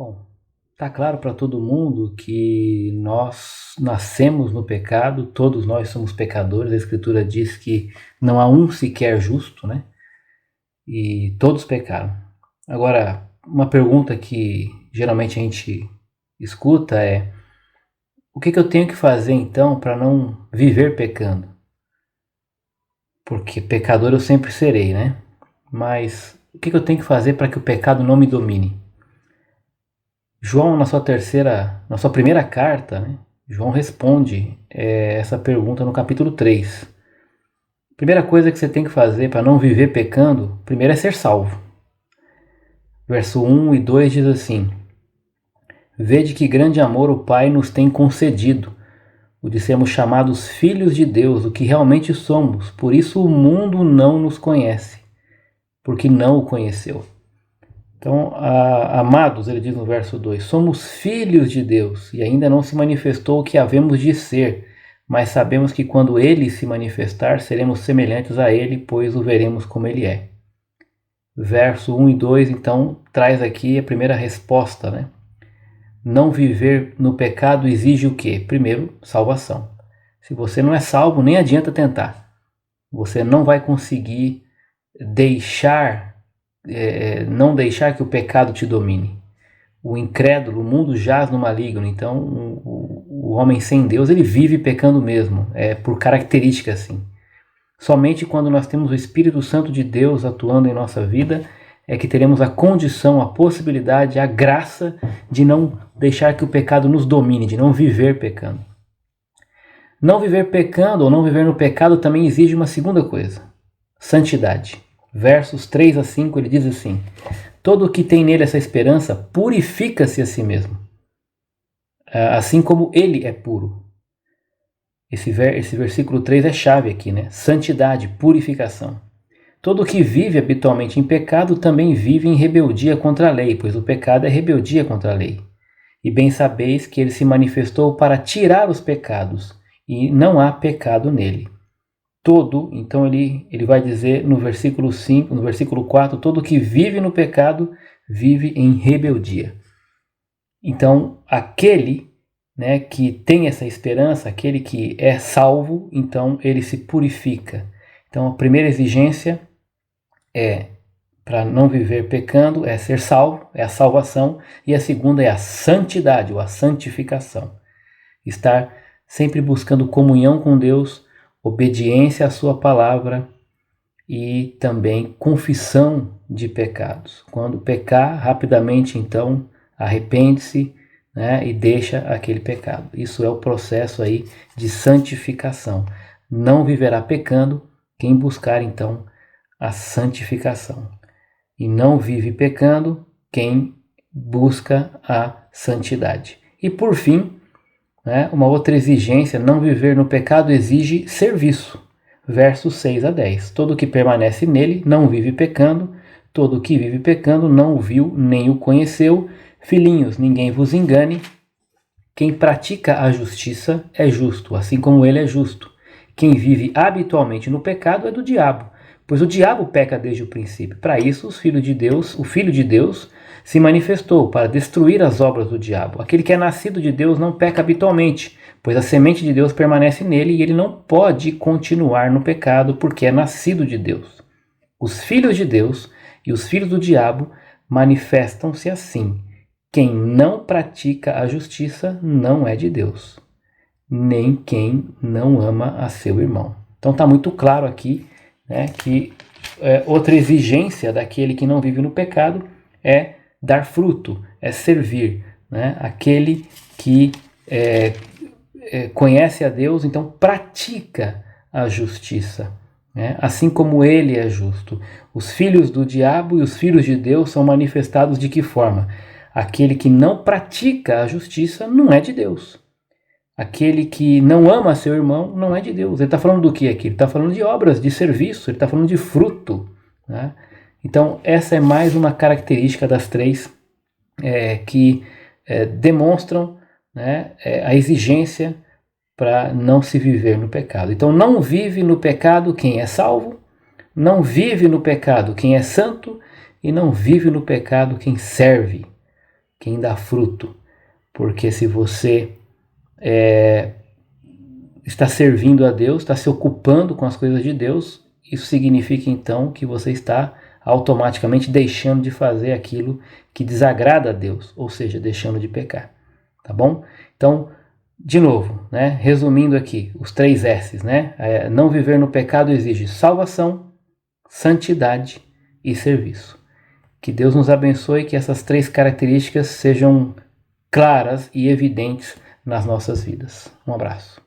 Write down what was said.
Bom, está claro para todo mundo que nós nascemos no pecado, todos nós somos pecadores. A Escritura diz que não há um sequer justo, né? E todos pecaram. Agora, uma pergunta que geralmente a gente escuta é: o que eu tenho que fazer então para não viver pecando? Porque pecador eu sempre serei, né? Mas o que eu tenho que fazer para que o pecado não me domine? João, na sua primeira carta, né, João responde essa pergunta no capítulo 3. A primeira coisa que você tem que fazer para não viver pecando, primeiro é ser salvo. Verso 1 e 2 diz assim: Vede que grande amor o Pai nos tem concedido, o de sermos chamados filhos de Deus, o que realmente somos. Por isso o mundo não nos conhece, porque não o conheceu. Então, amados, ele diz no verso 2, somos filhos de Deus e ainda não se manifestou o que havemos de ser, mas sabemos que quando ele se manifestar, seremos semelhantes a ele, pois o veremos como ele é. Verso 1 e 2, então, traz aqui a primeira resposta, né? Não viver no pecado exige o quê? Primeiro, salvação. Se você não é salvo, nem adianta tentar. Você não vai conseguir não deixar que o pecado te domine. O incrédulo, o mundo jaz no maligno, então o homem sem Deus, ele vive pecando mesmo, por característica assim. Somente quando nós temos o Espírito Santo de Deus atuando em nossa vida, é que teremos a condição, a possibilidade, a graça de não deixar que o pecado nos domine, de não viver pecando. Não viver pecando ou não viver no pecado também exige uma segunda coisa: santidade. Versos 3 a 5 ele diz assim: todo o que tem nele essa esperança purifica-se a si mesmo, assim como ele é puro. Esse versículo 3 é chave aqui, né? Santidade, purificação. Todo o que vive habitualmente em pecado também vive em rebeldia contra a lei, pois o pecado é rebeldia contra a lei. E bem sabeis que ele se manifestou para tirar os pecados, e não há pecado nele. Então ele vai dizer no versículo 5, no versículo 4, todo que vive no pecado vive em rebeldia. Então, aquele, né, que tem essa esperança, aquele que é salvo, então ele se purifica. Então, a primeira exigência para não viver pecando é ser salvo, é a salvação, e a segunda é a santidade, ou a santificação. Estar sempre buscando comunhão com Deus, obediência à sua palavra e também confissão de pecados. Quando pecar, rapidamente então arrepende-se, né, e deixa aquele pecado. Isso é o processo aí de santificação. Não viverá pecando quem buscar então a santificação. E não vive pecando quem busca a santidade. E por fim, né, uma outra exigência: não viver no pecado exige serviço. Versos 6 a 10. Todo que permanece nele não vive pecando, todo que vive pecando não o viu nem o conheceu. Filhinhos, ninguém vos engane, quem pratica a justiça é justo, assim como ele é justo. Quem vive habitualmente no pecado é do diabo, pois o diabo peca desde o princípio. Para isso, o Filho de Deus se manifestou, para destruir as obras do diabo. Aquele que é nascido de Deus não peca habitualmente, pois a semente de Deus permanece nele e ele não pode continuar no pecado, porque é nascido de Deus. Os filhos de Deus e os filhos do diabo manifestam-se assim: quem não pratica a justiça não é de Deus, nem quem não ama a seu irmão. Então está muito claro aqui, né, que outra exigência daquele que não vive no pecado é dar fruto, é servir, né? Aquele que conhece a Deus, então pratica a justiça, né? Assim como ele é justo. Os filhos do diabo e os filhos de Deus são manifestados de que forma? Aquele que não pratica a justiça não é de Deus. Aquele que não ama seu irmão não é de Deus. Ele está falando do que aqui? Ele está falando de obras, de serviço, ele está falando de fruto, né? Então, essa é mais uma característica das três que demonstram, né, a exigência para não se viver no pecado. Então, não vive no pecado quem é salvo, não vive no pecado quem é santo e não vive no pecado quem serve. quem dá fruto. Porque se você está servindo a Deus, está se ocupando com as coisas de Deus, isso significa então que você está automaticamente deixando de fazer aquilo que desagrada a Deus, ou seja, deixando de pecar, tá bom? Então, de novo, né, resumindo aqui, os 3 S's, né? Não viver no pecado exige salvação, santidade e serviço. Que Deus nos abençoe, que essas 3 características sejam claras e evidentes nas nossas vidas. Um abraço.